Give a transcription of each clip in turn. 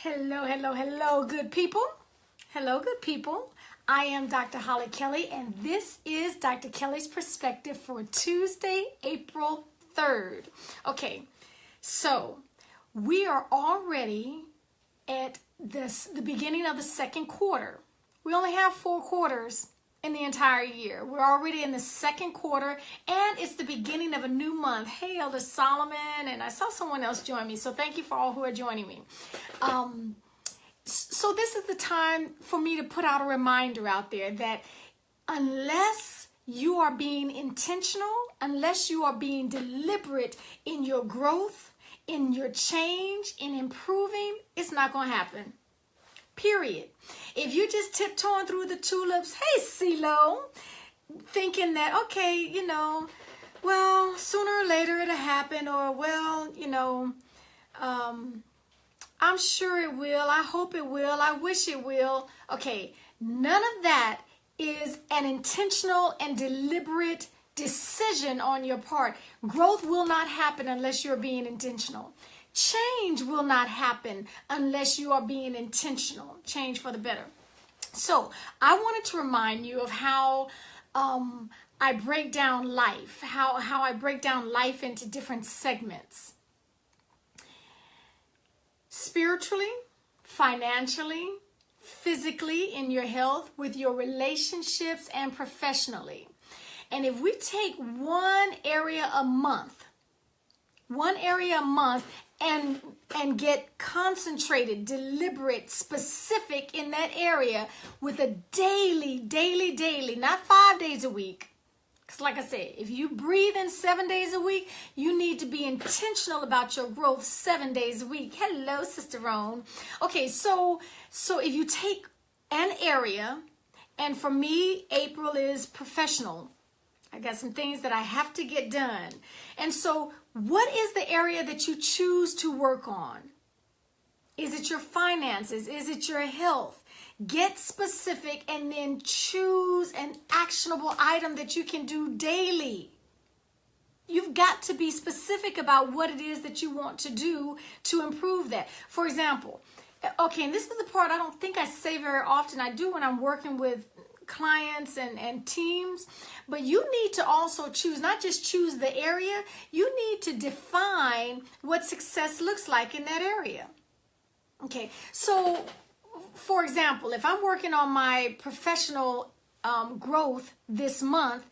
Hello, hello, hello, good people. Hello, good people. I am Dr. Hollie Kelly, and this is Dr. Kelly's Perspective for Tuesday, April 3rd. Okay, so we are already at the beginning of the second quarter. We only have 4 quarters in the entire year. We're already in the second quarter, and it's the beginning of a new month. Hey, Elder Solomon, and I saw someone else join me, so thank you for all who are joining me. So this is the time for me to put out a reminder out there that unless you are being intentional, unless you are being deliberate in your growth, in your change, in improving, it's not going to happen. Period. If you're just tiptoeing through the tulips, hey, CeeLo, thinking that, okay, well, sooner or later it'll happen, or, well, I'm sure it will. I hope it will. I wish it will. Okay, none of that is an intentional and deliberate decision on your part. Growth will not happen unless you're being intentional. Change will not happen unless you are being intentional. Change for the better. So I wanted to remind you of how I break down life, how I break down life into different segments. Spiritually, financially, physically, in your health, with your relationships, and professionally. And if we take one area a month, and get concentrated, deliberate, specific in that area with a daily, not 5 days a week. Because like I said, if you breathe in 7 days a week, you need to be intentional about your growth 7 days a week. Hello, Sister Roan. Okay, so if you take an area, and for me, April is professional. I got some things that I have to get done. And so what is the area that you choose to work on? Is it your finances? Is it your health? Get specific and then choose an actionable item that you can do daily. You've got to be specific about what it is that you want to do to improve that. For example, okay, and this is the part I don't think I say very often. I do when I'm working with clients and teams, but you need to also choose, not just choose the area, you need to define what success looks like in that area. Okay, so for example, if I'm working on my professional growth this month,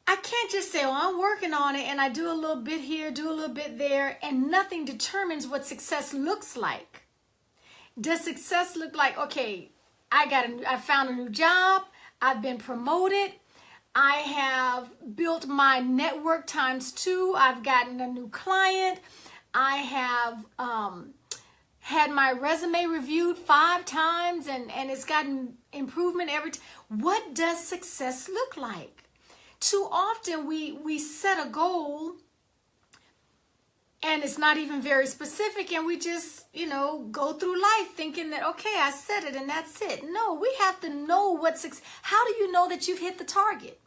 I can't just say, well, I'm working on it and I do a little bit here, do a little bit there, and nothing determines what success looks like. Does success look like, okay, I found a new job, I've been promoted, I have built my network ×2, I've gotten a new client, I have had my resume reviewed 5 times and it's gotten improvement every time. What does success look like? Too often we set a goal and it's not even very specific, and we just, go through life thinking that, okay, I said it and that's it. No, we have to know what success. How do you know that you've hit the target?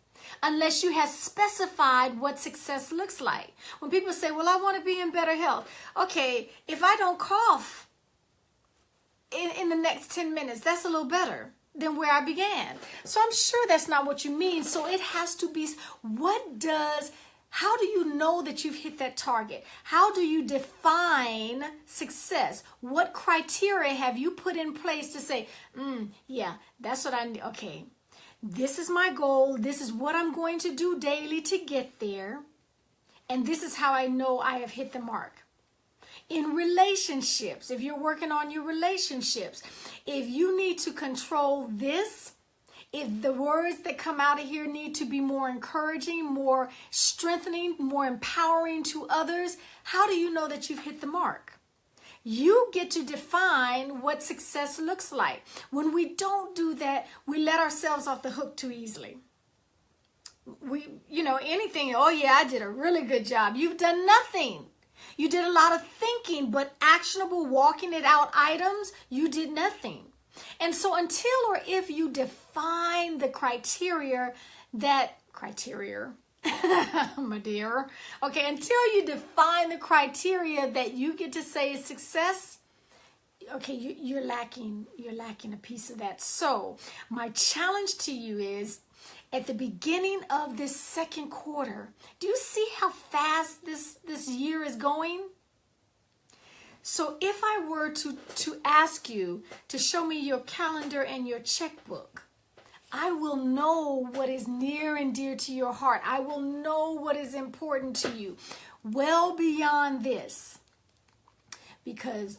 Unless you have specified what success looks like. When people say, well, I want to be in better health. Okay, if I don't cough in the next 10 minutes, that's a little better than where I began. So I'm sure that's not what you mean. So it has to be, how do you know that you've hit that target? How do you define success? What criteria have you put in place to say, yeah, that's what I need. Okay, this is my goal. This is what I'm going to do daily to get there. And this is how I know I have hit the mark. In relationships, if you're working on your relationships, if you need to control this, if the words that come out of here need to be more encouraging, more strengthening, more empowering to others, how do you know that you've hit the mark? You get to define what success looks like. When we don't do that, we let ourselves off the hook too easily. Anything, oh yeah, I did a really good job. You've done nothing. You did a lot of thinking, but actionable, walking it out items, you did nothing. And so until or if you define the criteria, my dear, okay, until you define the criteria that you get to say is success, okay, you're lacking a piece of that. So my challenge to you is, at the beginning of this second quarter, do you see how fast this year is going? So if I were to ask you to show me your calendar and your checkbook, I will know what is near and dear to your heart. I will know what is important to you well beyond this, because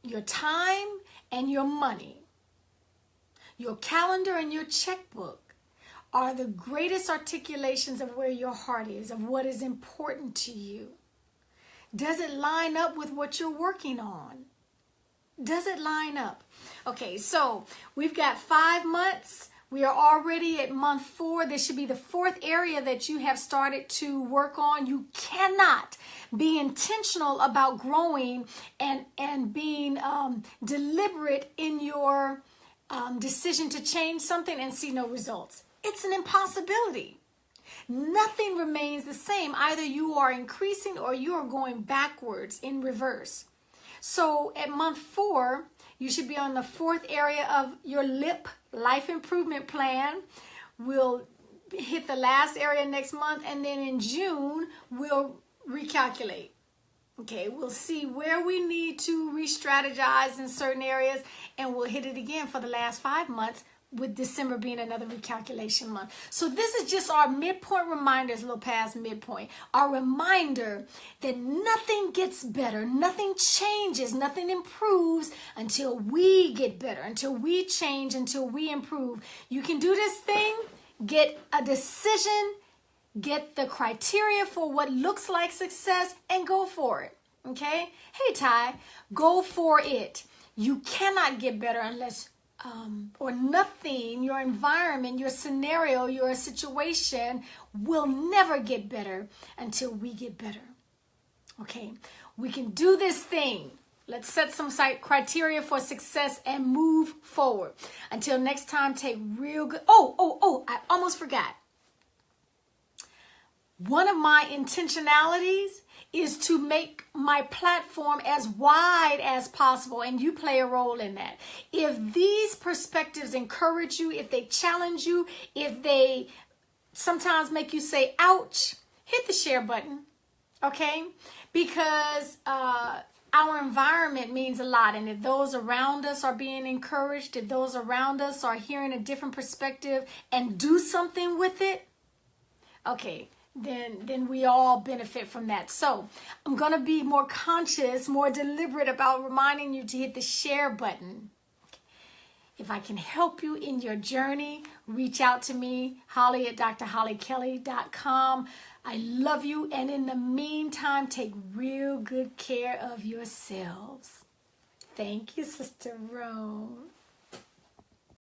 your time and your money, your calendar and your checkbook are the greatest articulations of where your heart is, of what is important to you. Does it line up with what you're working on? Does it line up? Okay, so we've got 5 months. We are already at month 4. This should be the 4th area that you have started to work on. You cannot be intentional about growing and being deliberate in your decision to change something and see no results. It's an impossibility. Nothing remains the same. Either you are increasing or you are going backwards in reverse. So at month 4, you should be on the 4th area of your LIP, Life Improvement Plan. We'll hit the last area next month, and then in June, we'll recalculate. Okay, we'll see where we need to re-strategize in certain areas, and we'll hit it again for the last 5 months, with December being another recalculation month. So this is just our midpoint reminder, it's a little past midpoint. Our reminder that nothing gets better, nothing changes, nothing improves until we get better, until we change, until we improve. You can do this thing, get a decision, get the criteria for what looks like success, and go for it. Okay? Hey, Ty, go for it. You cannot get better unless or nothing, your environment, your scenario, your situation will never get better until we get better. Okay, we can do this thing. Let's set some criteria for success and move forward. Until next time, take real good. I almost forgot. One of my intentionalities is to make my platform as wide as possible, and you play a role in that. If these perspectives encourage you, if they challenge you, if they sometimes make you say, ouch, hit the share button, okay? Because our environment means a lot, and if those around us are being encouraged, if those around us are hearing a different perspective and do something with it, okay, then we all benefit from that. So I'm going to be more conscious, more deliberate about reminding you to hit the share button. If I can help you in your journey, reach out to me, Hollie at drholliekelly.com. I love you, and in the meantime, take real good care of yourselves. Thank you, Sister Rome.